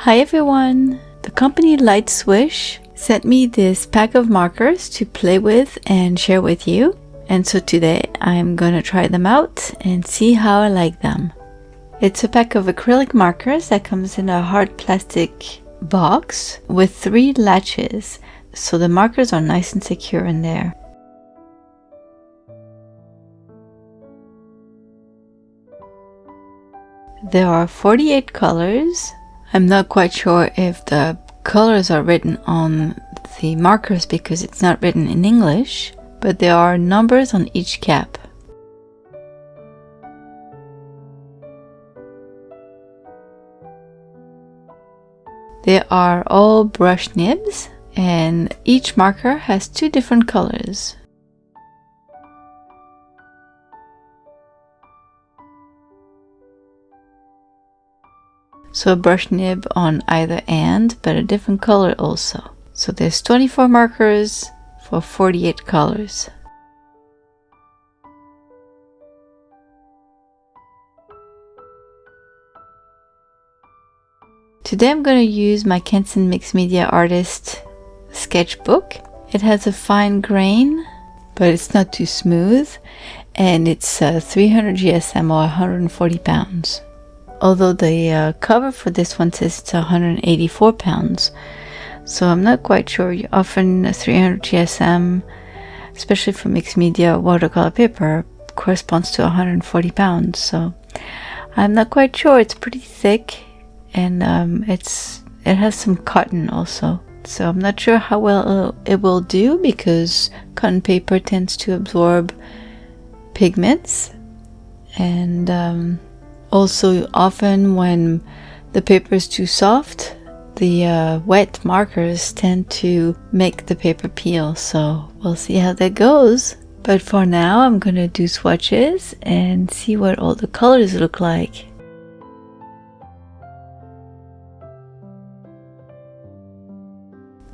Hi everyone! The company LIGHTSWISH sent me this pack of markers to play with and share with you. And so today I'm gonna try them out and see how I like them. It's a pack of acrylic markers that comes in a hard plastic box with 3 latches, so the markers are nice and secure in there. There are 48 colors. I'm not quite sure if the colors are written on the markers because it's not written in English, but there are numbers on each cap. They are all brush nibs, and each marker has 2 different colors. So a brush nib on either end, but a different color also. So there's 24 markers for 48 colors. Today I'm going to use my Canson Mixed Media Artist sketchbook. It has a fine grain, but it's not too smooth, and it's 300 GSM or 140 pounds. Although the cover for this one says it's 184 pounds. So I'm not quite sure. Often 300 GSM, especially for mixed media watercolor paper, corresponds to 140 pounds. So I'm not quite sure. It's pretty thick, and it has some cotton also. So I'm not sure how well it will do because cotton paper tends to absorb pigments, and also often when the paper is too soft, the wet markers tend to make the paper peel. So we'll see how that goes. But for now I'm gonna do swatches and see what all the colors look like.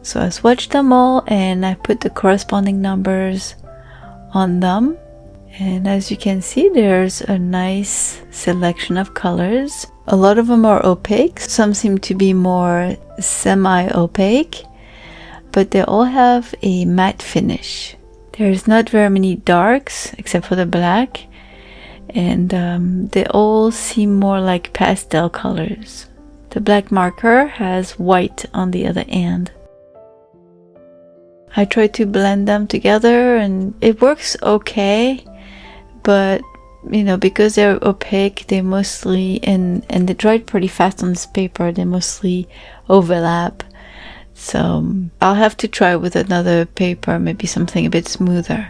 So I swatched them all and I put the corresponding numbers on them. And as you can see, there's a nice selection of colors. A lot of them are opaque. Some seem to be more semi-opaque, but they all have a matte finish. There's not very many darks except for the black, and they all seem more like pastel colors. The black marker has white on the other end. I tried to blend them together and it works okay. But you know, because they're opaque, they mostly, and they dried pretty fast on this paper, they mostly overlap. So I'll have to try with another paper, maybe something a bit smoother.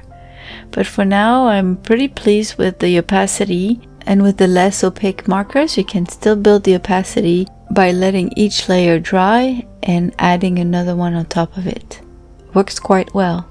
But for now I'm pretty pleased with the opacity, and with the less opaque markers you can still build the opacity by letting each layer dry and adding another one on top of it. Works quite well.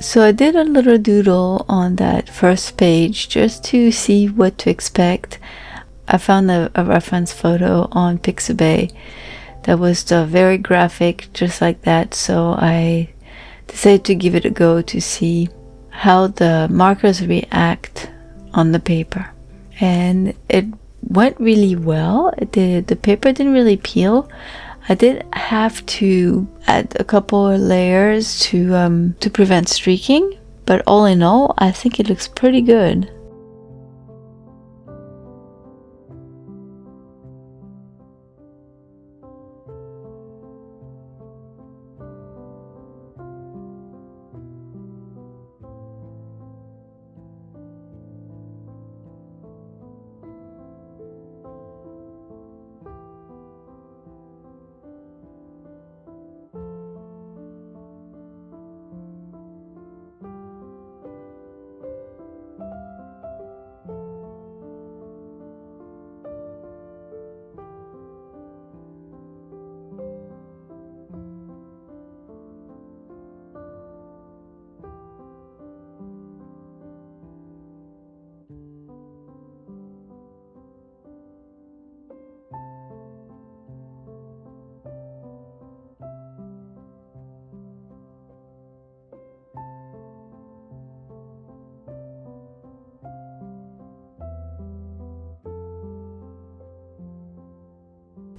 So I did a little doodle on that first page just to see what to expect. I found a reference photo on Pixabay that was very graphic, just like that, so I decided to give it a go to see how the markers react on the paper. And it went really well. The paper didn't really peel. I did have to add a couple of layers to prevent streaking, but all in all, I think it looks pretty good.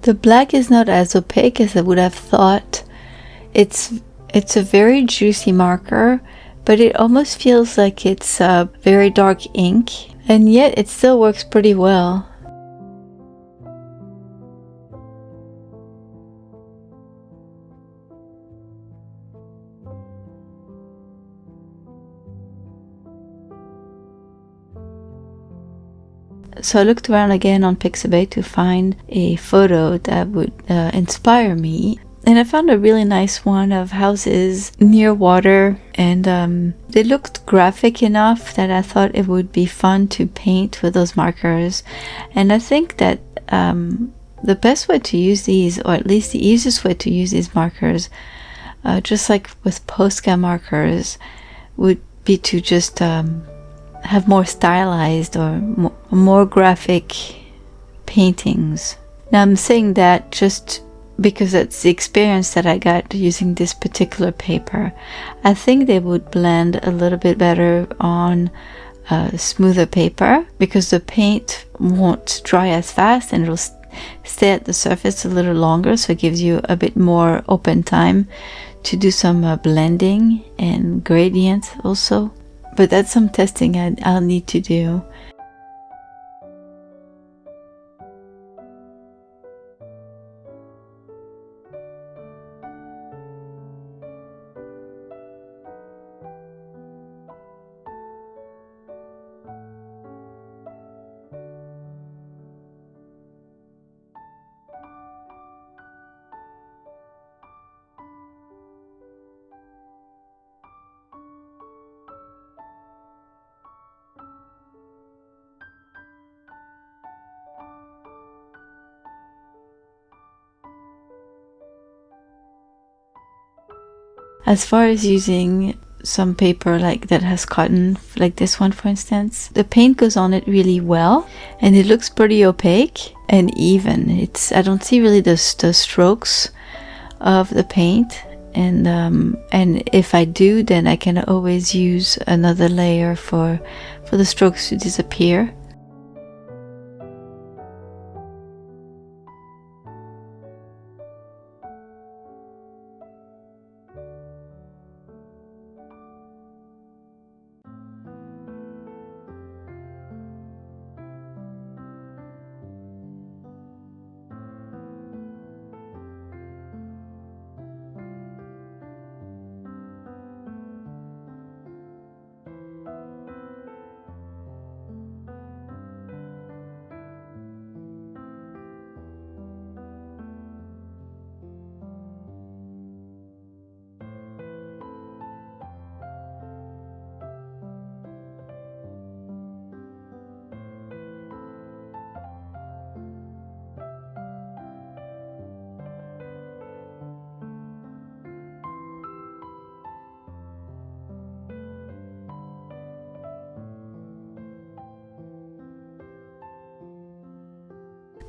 The black is not as opaque as I would have thought. It's a very juicy marker, but it almost feels like it's a very dark ink, and yet it still works pretty well. So I looked around again on Pixabay to find a photo that would inspire me. And I found a really nice one of houses near water, and they looked graphic enough that I thought it would be fun to paint with those markers. And I think that the best way to use these, or at least the easiest way to use these markers, just like with Posca markers, would be to just have more stylized or more graphic paintings. Now I'm saying that just because that's the experience that I got using this particular paper. I think they would blend a little bit better on smoother paper because the paint won't dry as fast and it'll stay at the surface a little longer, so it gives you a bit more open time to do some blending and gradient also. But that's some testing I'll need to do. As far as using some paper like that has cotton, like this one for instance, the paint goes on it really well and it looks pretty opaque and even. I don't see really the strokes of the paint, and if I do, then I can always use another layer for the strokes to disappear.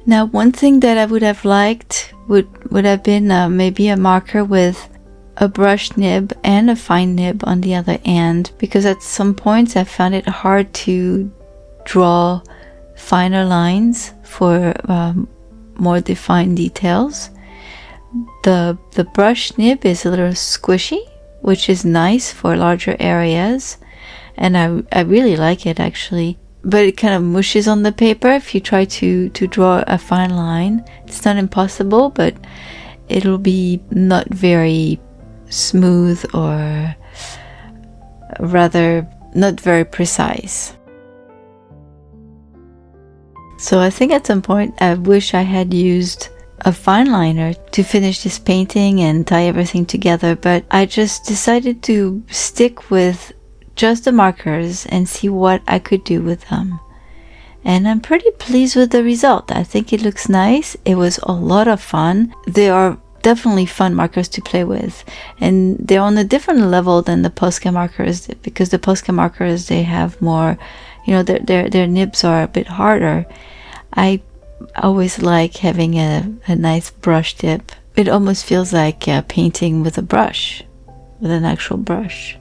Now, one thing that I would have liked would have been maybe a marker with a brush nib and a fine nib on the other end, because at some points I found it hard to draw finer lines for more defined details. The brush nib is a little squishy, which is nice for larger areas, and I really like it actually. But it kind of mushes on the paper if you try to draw a fine line. It's not impossible, but it'll be not very smooth, or rather not very precise. So I think at some point I wish I had used a fine liner to finish this painting and tie everything together, but I just decided to stick with just the markers and see what I could do with them. And I'm pretty pleased with the result. I think it looks nice. It was a lot of fun. They are definitely fun markers to play with, and they're on a different level than the Posca markers, because the Posca markers, they have more, you know, their nibs are a bit harder. I always like having a nice brush tip. It almost feels like painting with a brush, with an actual brush.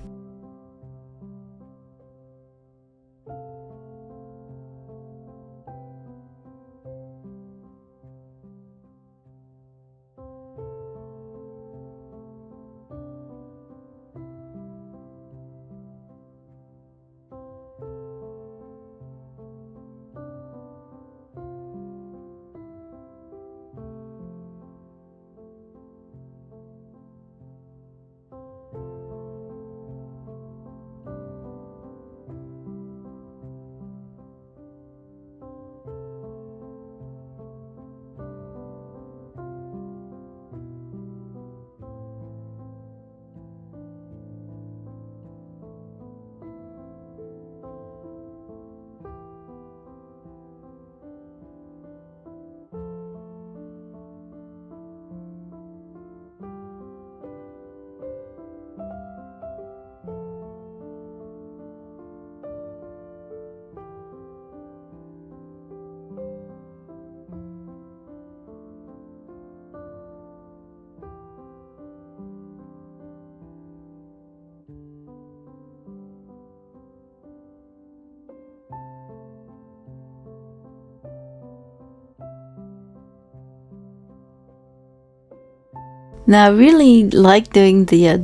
Now I really like doing the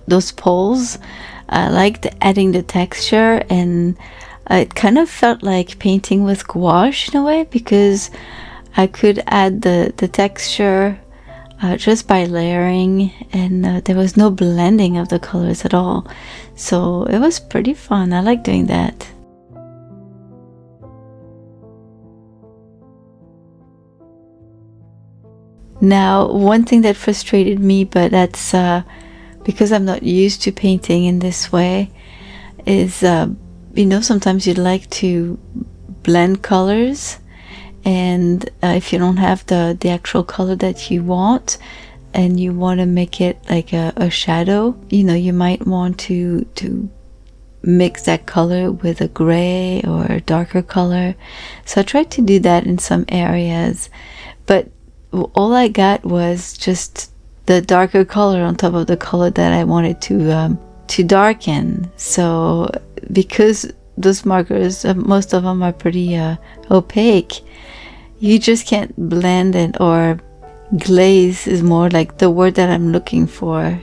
those poles. I liked adding the texture, and it kind of felt like painting with gouache in a way, because I could add the texture just by layering, and there was no blending of the colors at all. So it was pretty fun. I like doing that. Now, one thing that frustrated me, but that's because I'm not used to painting in this way, is you know, sometimes you'd like to blend colors, and if you don't have the actual color that you want, and you want to make it like a shadow, you know, you might want to mix that color with a gray or a darker color. So I tried to do that in some areas, but all I got was just the darker color on top of the color that I wanted to darken. So because those markers, most of them are pretty opaque, you just can't blend it, or glaze is more like the word that I'm looking for.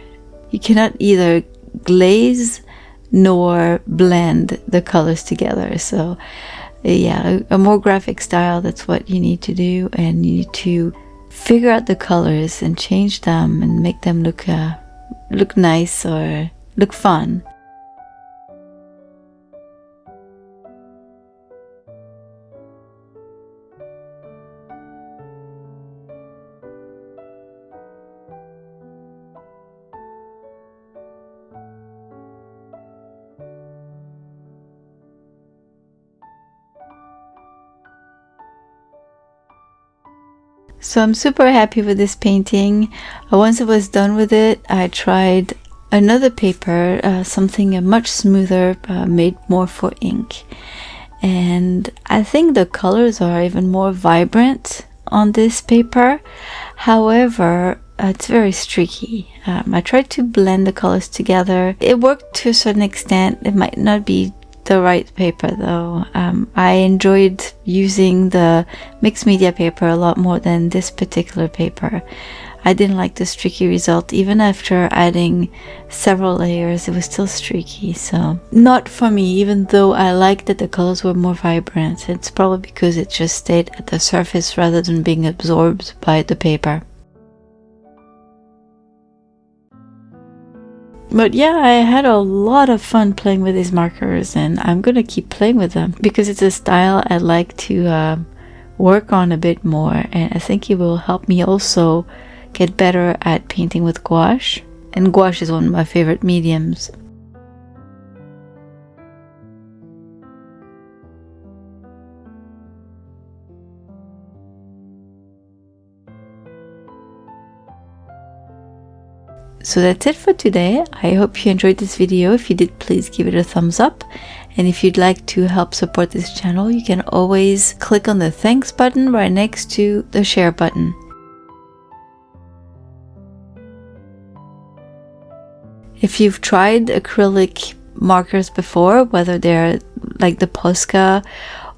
You cannot either glaze nor blend the colors together. So yeah, a more graphic style, that's what you need to do, and you need to figure out the colors and change them and make them look nice or look fun. So I'm super happy with this painting. Once I was done with it, I tried another paper, something much smoother, made more for ink. And I think the colors are even more vibrant on this paper. However, it's very streaky. I tried to blend the colors together. It worked to a certain extent. It might not be the right paper though. I enjoyed using the mixed media paper a lot more than this particular paper. I didn't like the streaky result. Even after adding several layers, it was still streaky. So not for me, even though I liked that the colors were more vibrant. It's probably because it just stayed at the surface rather than being absorbed by the paper. But yeah, I had a lot of fun playing with these markers, and I'm gonna keep playing with them because it's a style I'd like to work on a bit more, and I think it will help me also get better at painting with gouache. And gouache is one of my favorite mediums. So that's it for today. I hope you enjoyed this video. If you did, please give it a thumbs up. And if you'd like to help support this channel, you can always click on the thanks button right next to the share button. If you've tried acrylic markers before, whether they're like the Posca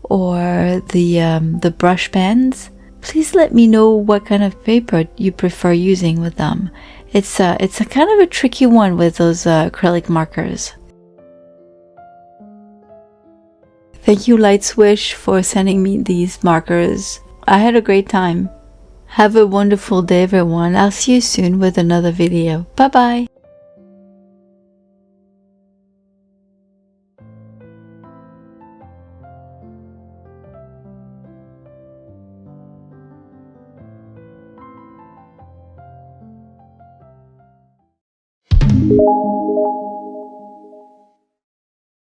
or the brush pens, please let me know what kind of paper you prefer using with them. It's a kind of a tricky one with those acrylic markers. Thank you, LIGHTSWISH, for sending me these markers. I had a great time. Have a wonderful day, everyone. I'll see you soon with another video. Bye bye.